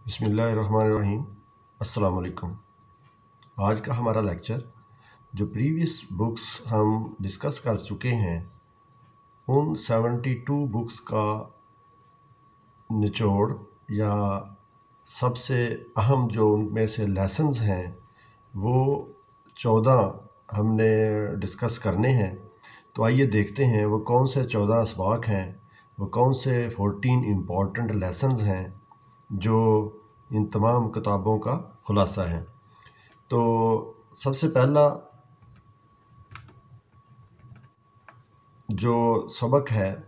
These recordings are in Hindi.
बिस्मिल्लाहिर्रहमानिर्रहीम। अस्सलाम वालेकुम। आज का हमारा लेक्चर जो प्रीवियस बुक्स हम डिस्कस कर चुके हैं उन 72 बुक्स का निचोड़ या सबसे अहम जो उनमें से लेसन्स हैं वो 14 हमने डिस्कस करने हैं। तो आइए देखते हैं वो कौन से 14 असबाक हैं, वो कौन से 14 इम्पॉर्टेंट लेसन्स हैं जो इन तमाम किताबों का खुलासा है। तो सबसे पहला जो सबक है,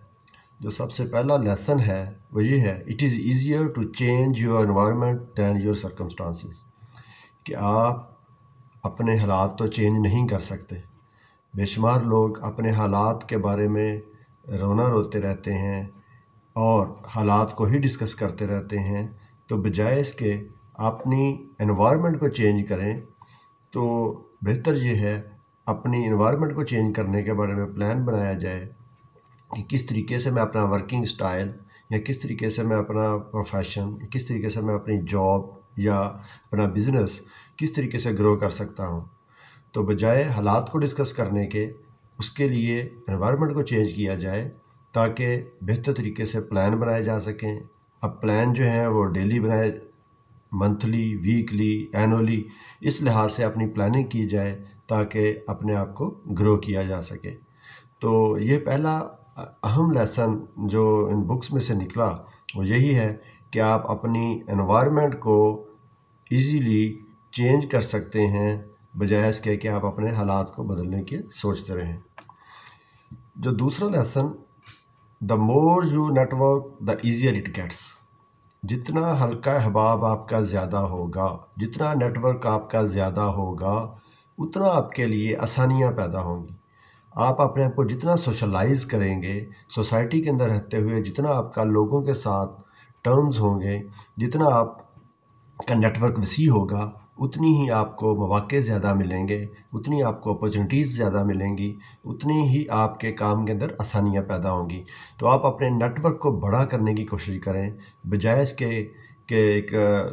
जो सबसे पहला लेसन है वो ये है, it is easier to change your environment than your circumstances. कि आप अपने हालात तो चेंज नहीं कर सकते। बेशुमार लोग अपने हालात के बारे में रोना रोते रहते हैं और हालात को ही डिस्कस करते रहते हैं। तो बजाय इसके अपनी एनवायरनमेंट को चेंज करें। तो बेहतर ये है अपनी एनवायरनमेंट को चेंज करने के बारे में प्लान बनाया जाए कि किस तरीके से मैं अपना वर्किंग स्टाइल या किस तरीके से मैं अपना प्रोफेशन, किस तरीके से मैं अपनी जॉब या अपना बिज़नेस किस तरीके से ग्रो कर सकता हूँ। तो बजाय हालात को डिस्कस करने के उसके लिए एनवायरनमेंट को चेंज किया जाए ताकि बेहतर तरीके से प्लान बनाए जा सकें। अब प्लान जो है वो डेली बनाए, मंथली, वीकली, एनुअली, इस लिहाज से अपनी प्लानिंग की जाए ताकि अपने आप को ग्रो किया जा सके। तो ये पहला अहम लेसन जो इन बुक्स में से निकला वो यही है कि आप अपनी एनवायरनमेंट को इजीली चेंज कर सकते हैं बजाय इसके कि आप अपने हालात को बदलने के सोचते रहें। जो दूसरा lesson, the more you network the easier it gets. जितना हल्का अहबाब आपका ज़्यादा होगा, जितना नेटवर्क आपका ज़्यादा होगा, उतना आपके लिए आसानियाँ पैदा होंगी। आप अपने आप को जितना सोशलाइज़ करेंगे, सोसाइटी के अंदर रहते हुए जितना आपका लोगों के साथ टर्म्स होंगे, जितना आपका नेटवर्क वसी होगा, उतनी ही आपको मौक़े ज़्यादा मिलेंगे, उतनी आपको अपॉर्चुनिटीज़ ज़्यादा मिलेंगी, उतनी ही आपके काम के अंदर आसानियाँ पैदा होंगी। तो आप अपने नेटवर्क को बड़ा करने की कोशिश करें बजाय इसके कि एक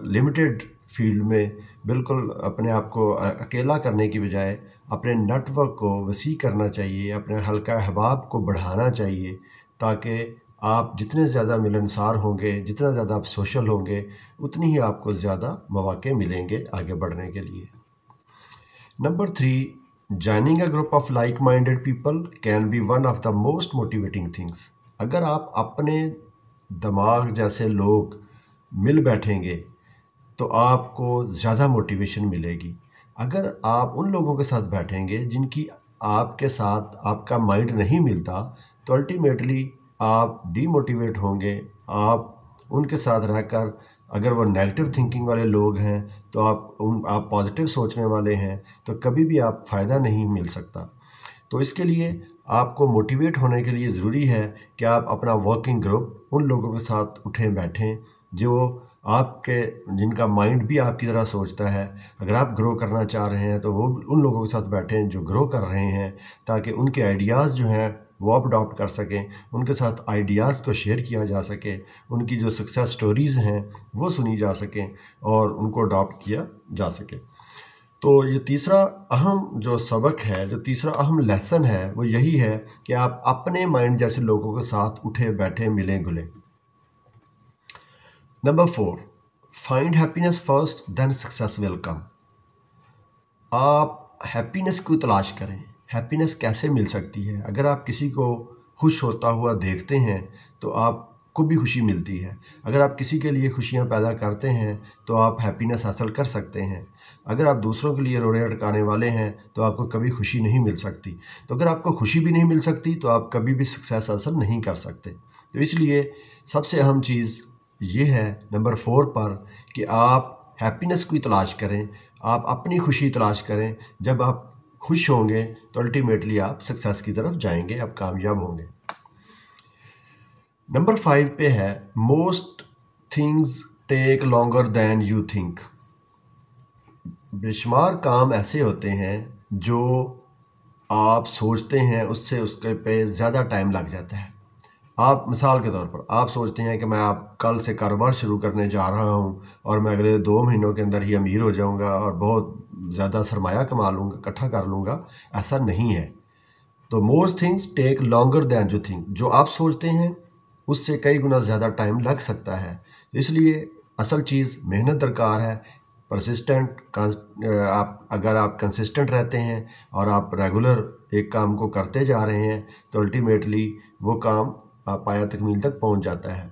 लिमिटेड फील्ड में बिल्कुल अपने आप को अकेला करने की बजाय अपने नेटवर्क को वसी करना चाहिए, अपने हल्का अहबाब को बढ़ाना चाहिए ताकि आप जितने ज़्यादा मिलनसार होंगे, जितना ज़्यादा आप सोशल होंगे, उतनी ही आपको ज़्यादा मौक़े मिलेंगे आगे बढ़ने के लिए। Number 3, joining a group of like minded people can be one of the most motivating things. अगर आप अपने दिमाग जैसे लोग मिल बैठेंगे तो आपको ज़्यादा मोटिवेशन मिलेगी। अगर आप उन लोगों के साथ बैठेंगे जिनकी आपके साथ आपका माइंड नहीं मिलता तो अल्टीमेटली आप डीमोटिवेट होंगे। आप उनके साथ रहकर, अगर वो नेगेटिव थिंकिंग वाले लोग हैं तो आप पॉजिटिव सोचने वाले हैं तो कभी भी आप फ़ायदा नहीं मिल सकता। तो इसके लिए आपको मोटिवेट होने के लिए ज़रूरी है कि आप अपना वर्किंग ग्रुप उन लोगों के साथ उठें बैठें जो आपके, जिनका माइंड भी आपकी तरह सोचता है। अगर आप ग्रो करना चाह रहे हैं तो वो उन लोगों के साथ बैठें जो ग्रो कर रहे हैं ताकि उनके आइडियाज़ जो हैं वो आप अडॉप्ट कर सकें, उनके साथ आइडियाज़ को शेयर किया जा सके, उनकी जो सक्सेस स्टोरीज़ हैं वो सुनी जा सकें और उनको अडॉप्ट किया जा सके। तो ये तीसरा अहम जो सबक है, जो तीसरा अहम लेसन है वो यही है कि आप अपने माइंड जैसे लोगों के साथ उठे बैठे मिलें घुलें। Number 4, find happiness first then success will come. आप हैप्पीनेस की तलाश करें। हैप्पीनेस कैसे मिल सकती है? अगर आप किसी को खुश होता हुआ देखते हैं तो आपको भी खुशी मिलती है। अगर आप किसी के लिए खुशियां पैदा करते हैं तो आप हैप्पीनेस हासिल कर सकते हैं। अगर आप दूसरों के लिए रोने अटकाने वाले हैं तो आपको कभी खुशी नहीं मिल सकती। तो अगर आपको खुशी भी नहीं मिल सकती तो आप कभी भी सक्सेस हासिल नहीं कर सकते। तो इसलिए सबसे अहम चीज़ ये है नंबर 4 पर कि आप हैप्पीनेस की तलाश करें, आप अपनी खुशी तलाश करें। जब आप खुश होंगे तो अल्टीमेटली आप सक्सेस की तरफ जाएंगे, आप कामयाब होंगे। नंबर 5 पे है, most things take longer than you think. बेशुमार काम ऐसे होते हैं जो आप सोचते हैं उससे उसके पे ज़्यादा टाइम लग जाता है। आप मिसाल के तौर पर आप सोचते हैं कि मैं आप कल से कारोबार शुरू करने जा रहा हूं और मैं अगले 2 महीनों के अंदर ही अमीर हो जाऊंगा और बहुत ज़्यादा सरमाया कमा लूँगा, इकट्ठा कर लूँगा। ऐसा नहीं है। तो most things take longer than you think. जो आप सोचते हैं उससे कई गुना ज़्यादा टाइम लग सकता है। इसलिए असल चीज़ मेहनत दरकार है, परसिस्टेंट। आप अगर आप कंसिस्टेंट रहते हैं और आप रेगुलर एक काम को करते जा रहे हैं तो अल्टीमेटली वो काम आप पाया तकमील तक पहुंच जाता है।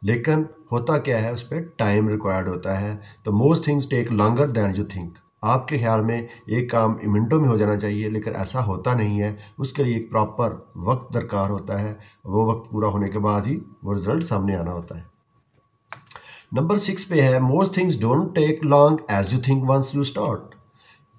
लेकिन होता क्या है, उस पर टाइम रिक्वायर्ड होता है। तो most things take longer than you think. आपके ख्याल में एक काम मिनटों में हो जाना चाहिए, लेकिन ऐसा होता नहीं है। उसके लिए एक प्रॉपर वक्त दरकार होता है। वो वक्त पूरा होने के बाद ही वो रिज़ल्ट सामने आना होता है। नंबर 6 पे है most things don't take long as you think once you start.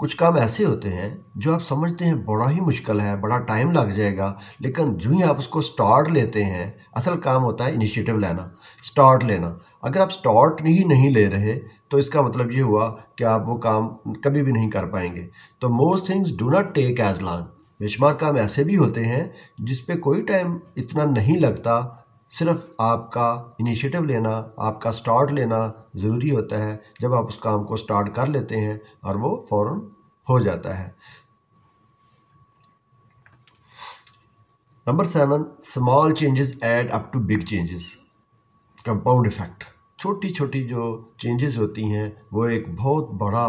कुछ काम ऐसे होते हैं जो आप समझते हैं बड़ा ही मुश्किल है, बड़ा टाइम लग जाएगा, लेकिन जो ही आप उसको स्टार्ट लेते हैं, असल काम होता है इनिशिएटिव लेना, स्टार्ट लेना। अगर आप स्टार्ट ही नहीं ले रहे तो इसका मतलब ये हुआ कि आप वो काम कभी भी नहीं कर पाएंगे। तो most things do not take as long. बेशुमार काम ऐसे भी होते हैं जिस पे कोई टाइम इतना नहीं लगता, सिर्फ आपका इनिशिएटिव लेना, आपका स्टार्ट लेना ज़रूरी होता है। जब आप उस काम को स्टार्ट कर लेते हैं और वो फ़ौरन हो जाता है। Number 7, small changes add up to big changes. Compound effect. छोटी छोटी जो चेंजेस होती हैं वो एक बहुत बड़ा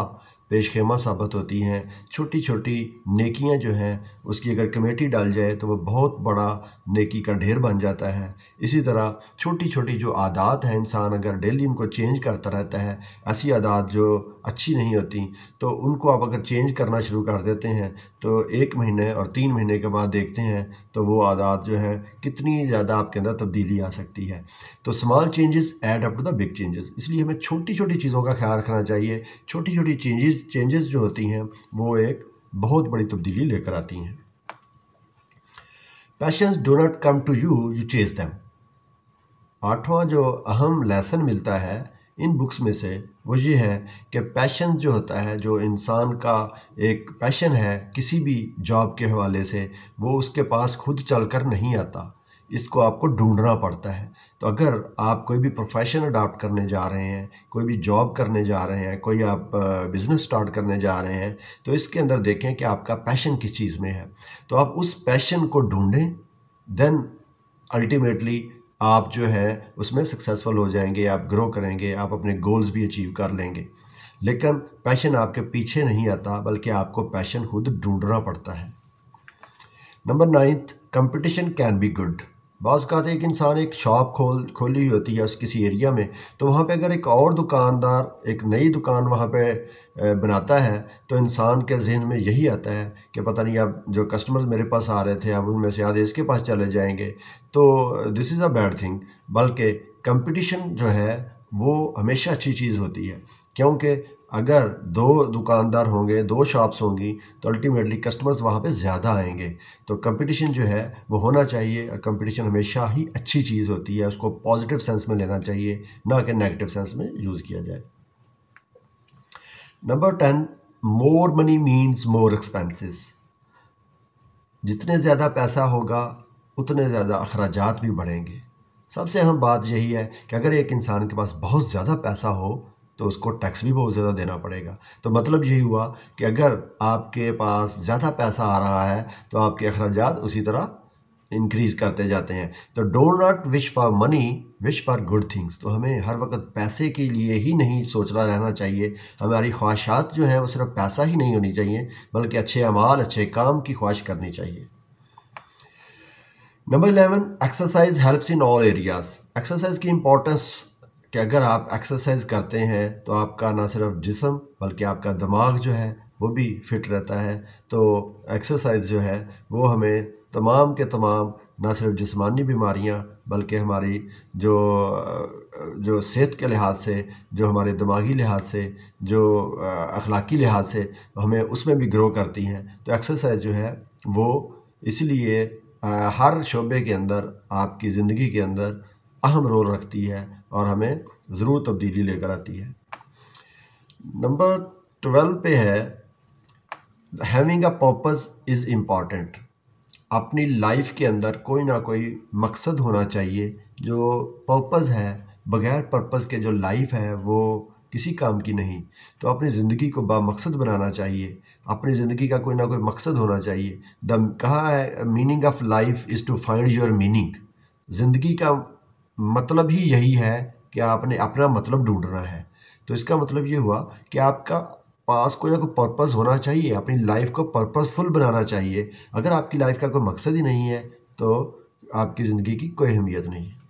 पेशखेमा साबित होती हैं। छोटी छोटी नेकियां जो हैं उसकी अगर कमेटी डाल जाए तो वो बहुत बड़ा नेकी का ढेर बन जाता है। इसी तरह छोटी छोटी जो आदत हैं, इंसान अगर डेली उनको चेंज करता रहता है, ऐसी आदत जो अच्छी नहीं होती, तो उनको आप अगर चेंज करना शुरू कर देते हैं तो 1 महीने और 3 महीने के बाद देखते हैं तो वो आदत जो है कितनी ज़्यादा आपके अंदर तब्दीली आ सकती है। तो small changes add up to the big changes. इसलिए हमें छोटी छोटी चीज़ों का ख्याल रखना चाहिए। छोटी छोटी चेंजेस जो होती हैं वो एक बहुत बड़ी तब्दीली लेकर आती हैं। Passions do not come to you, you chase them. 8वां जो अहम लेसन मिलता है इन बुक्स में से वो ये है कि पैशन जो होता है, जो इंसान का एक पैशन है किसी भी जॉब के हवाले से, वो उसके पास खुद चलकर नहीं आता, इसको आपको ढूंढना पड़ता है। तो अगर आप कोई भी प्रोफेशन अडॉप्ट करने जा रहे हैं, कोई भी जॉब करने जा रहे हैं, कोई आप बिज़नेस स्टार्ट करने जा रहे हैं, तो इसके अंदर देखें कि आपका पैशन किस चीज़ में है। तो आप उस पैशन को ढूंढें, देन अल्टीमेटली आप जो है उसमें सक्सेसफुल हो जाएंगे, आप ग्रो करेंगे, आप अपने गोल्स भी अचीव कर लेंगे। लेकिन पैशन आपके पीछे नहीं आता, बल्कि आपको पैशन खुद ढूंढना पड़ता है। Number 9, competition can be good. बाज़ कहते हैं एक इंसान एक शॉप खोली हुई होती है उस किसी एरिया में, तो वहाँ पे अगर एक और दुकानदार एक नई दुकान वहाँ पे बनाता है तो इंसान के जहन में यही आता है कि पता नहीं अब जो कस्टमर्स मेरे पास आ रहे थे अब उनमें से आधे इसके पास चले जाएंगे। तो this is a bad thing. बल्कि कंपटीशन जो है वो हमेशा अच्छी चीज़ होती है, क्योंकि अगर 2 दुकानदार होंगे, 2 शॉप्स होंगी, तो अल्टीमेटली कस्टमर्स वहाँ पे ज़्यादा आएंगे। तो कंपटीशन जो है वो होना चाहिए, और कंपटीशन हमेशा ही अच्छी चीज़ होती है। उसको पॉजिटिव सेंस में लेना चाहिए, ना कि नेगेटिव सेंस में यूज़ किया जाए। Number 10, more money means more expenses. जितने ज़्यादा पैसा होगा उतने ज़्यादा अखराजात भी बढ़ेंगे। सबसे अहम बात यही है कि अगर एक इंसान के पास बहुत ज़्यादा पैसा हो तो उसको टैक्स भी बहुत ज़्यादा देना पड़ेगा। तो मतलब यही हुआ कि अगर आपके पास ज़्यादा पैसा आ रहा है तो आपके अखराजात उसी तरह इंक्रीज़ करते जाते हैं। तो do not wish for money, wish for good things. तो हमें हर वक्त पैसे के लिए ही नहीं सोचना रहना चाहिए। हमारी ख्वाहिशात जो हैं वो सिर्फ पैसा ही नहीं होनी चाहिए, बल्कि अच्छे अमाल, अच्छे काम की ख्वाहिश करनी चाहिए। Number 11, exercise helps in all areas. Exercise की इम्पोर्टेंस कि अगर आप एक्सरसाइज करते हैं तो आपका ना सिर्फ जिस्म बल्कि आपका दिमाग जो है वो भी फिट रहता है। तो एक्सरसाइज जो है वो हमें तमाम के तमाम ना सिर्फ जिस्मानी बीमारियां बल्कि हमारी जो सेहत के लिहाज से, जो हमारे दिमागी लिहाज से, जो अखलाकी लिहाज से हमें उसमें भी ग्रो करती हैं। तो एक्सरसाइज जो है वो इसलिए हर शोबे के अंदर आपकी ज़िंदगी के अंदर अहम रोल रखती है और हमें ज़रूर तब्दीली लेकर आती है। नंबर 12 पे है having a purpose is important. अपनी लाइफ के अंदर कोई ना कोई मकसद होना चाहिए। जो पर्पज़ है, बगैर पर्पज़ के जो लाइफ है वो किसी काम की नहीं। तो अपनी ज़िंदगी को बामकसद बनाना चाहिए, अपनी ज़िंदगी का कोई ना कोई मकसद होना चाहिए। कहा है meaning of life is to find your meaning. ज़िंदगी का मतलब ही यही है कि आपने अपना मतलब ढूंढना है। तो इसका मतलब ये हुआ कि आपका पास कोई ना कोई पर्पज़ होना चाहिए, अपनी लाइफ को पर्पसफुल बनाना चाहिए। अगर आपकी लाइफ का कोई मकसद ही नहीं है तो आपकी ज़िंदगी की कोई अहमियत नहीं है।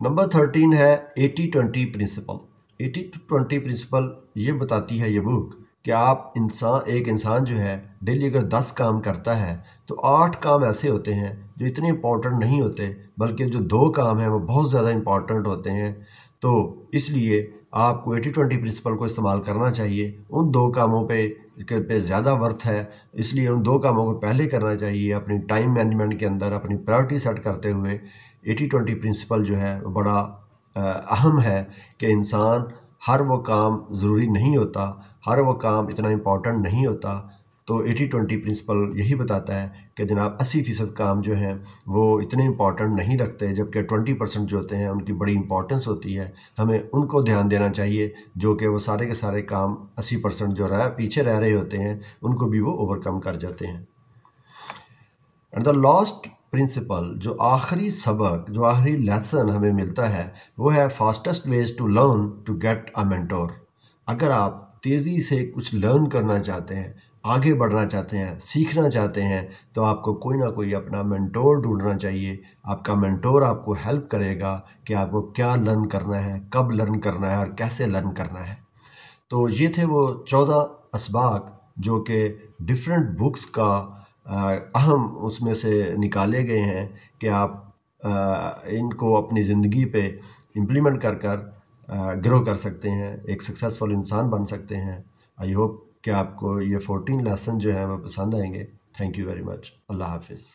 नंबर 13 है 80-20 प्रिंसिपल। 80-20 प्रिंसिपल ये बताती है ये बुक कि एक इंसान जो है डेली अगर 10 काम करता है तो 8 काम ऐसे होते हैं जो इतने इम्पोर्टेंट नहीं होते, बल्कि जो 2 काम हैं वो बहुत ज़्यादा इम्पोर्टेंट होते हैं। तो इसलिए आपको 80-20 प्रिंसिपल को इस्तेमाल करना चाहिए। उन 2 कामों पे ज़्यादा वर्थ है, इसलिए उन 2 कामों को पहले करना चाहिए। अपनी टाइम मैनेजमेंट के अंदर अपनी प्रायोरिटी सेट करते हुए 80-20 प्रिंसिपल जो है वो बड़ा अहम है कि इंसान हर वो काम ज़रूरी नहीं होता, हर वो काम इतना इम्पोर्टेंट नहीं होता। तो 80-20 प्रिंसिपल यही बताता है कि जनाब 80% काम जो हैं वो इतने इम्पोर्टेंट नहीं रखते, जबकि 20% जो होते हैं उनकी बड़ी इंपॉर्टेंस होती है। हमें उनको ध्यान देना चाहिए, जो कि वो सारे के सारे काम 80% जो पीछे रह रहे होते हैं उनको भी वो ओवरकम कर जाते हैं। एंड द लास्ट प्रिंसिपल, जो आखिरी सबक, जो आखिरी लेसन हमें मिलता है वो है fastest ways to learn to get a mentor. अगर आप तेज़ी से कुछ लर्न करना चाहते हैं, आगे बढ़ना चाहते हैं, सीखना चाहते हैं, तो आपको कोई ना कोई अपना मेंटोर ढूंढना चाहिए। आपका मेंटोर आपको हेल्प करेगा कि आपको क्या लर्न करना है, कब लर्न करना है और कैसे लर्न करना है। तो ये थे वो 14 असबाक जो कि डिफरेंट बुक्स का अहम उसमें से निकाले गए हैं कि आप इनको अपनी ज़िंदगी पे इम्प्लीमेंट कर कर ग्रो कर सकते हैं, एक सक्सेसफुल इंसान बन सकते हैं। आई होप कि आपको ये 14 लेसन जो हैं वो पसंद आएंगे। Thank you very much. अल्लाह हाफिज़।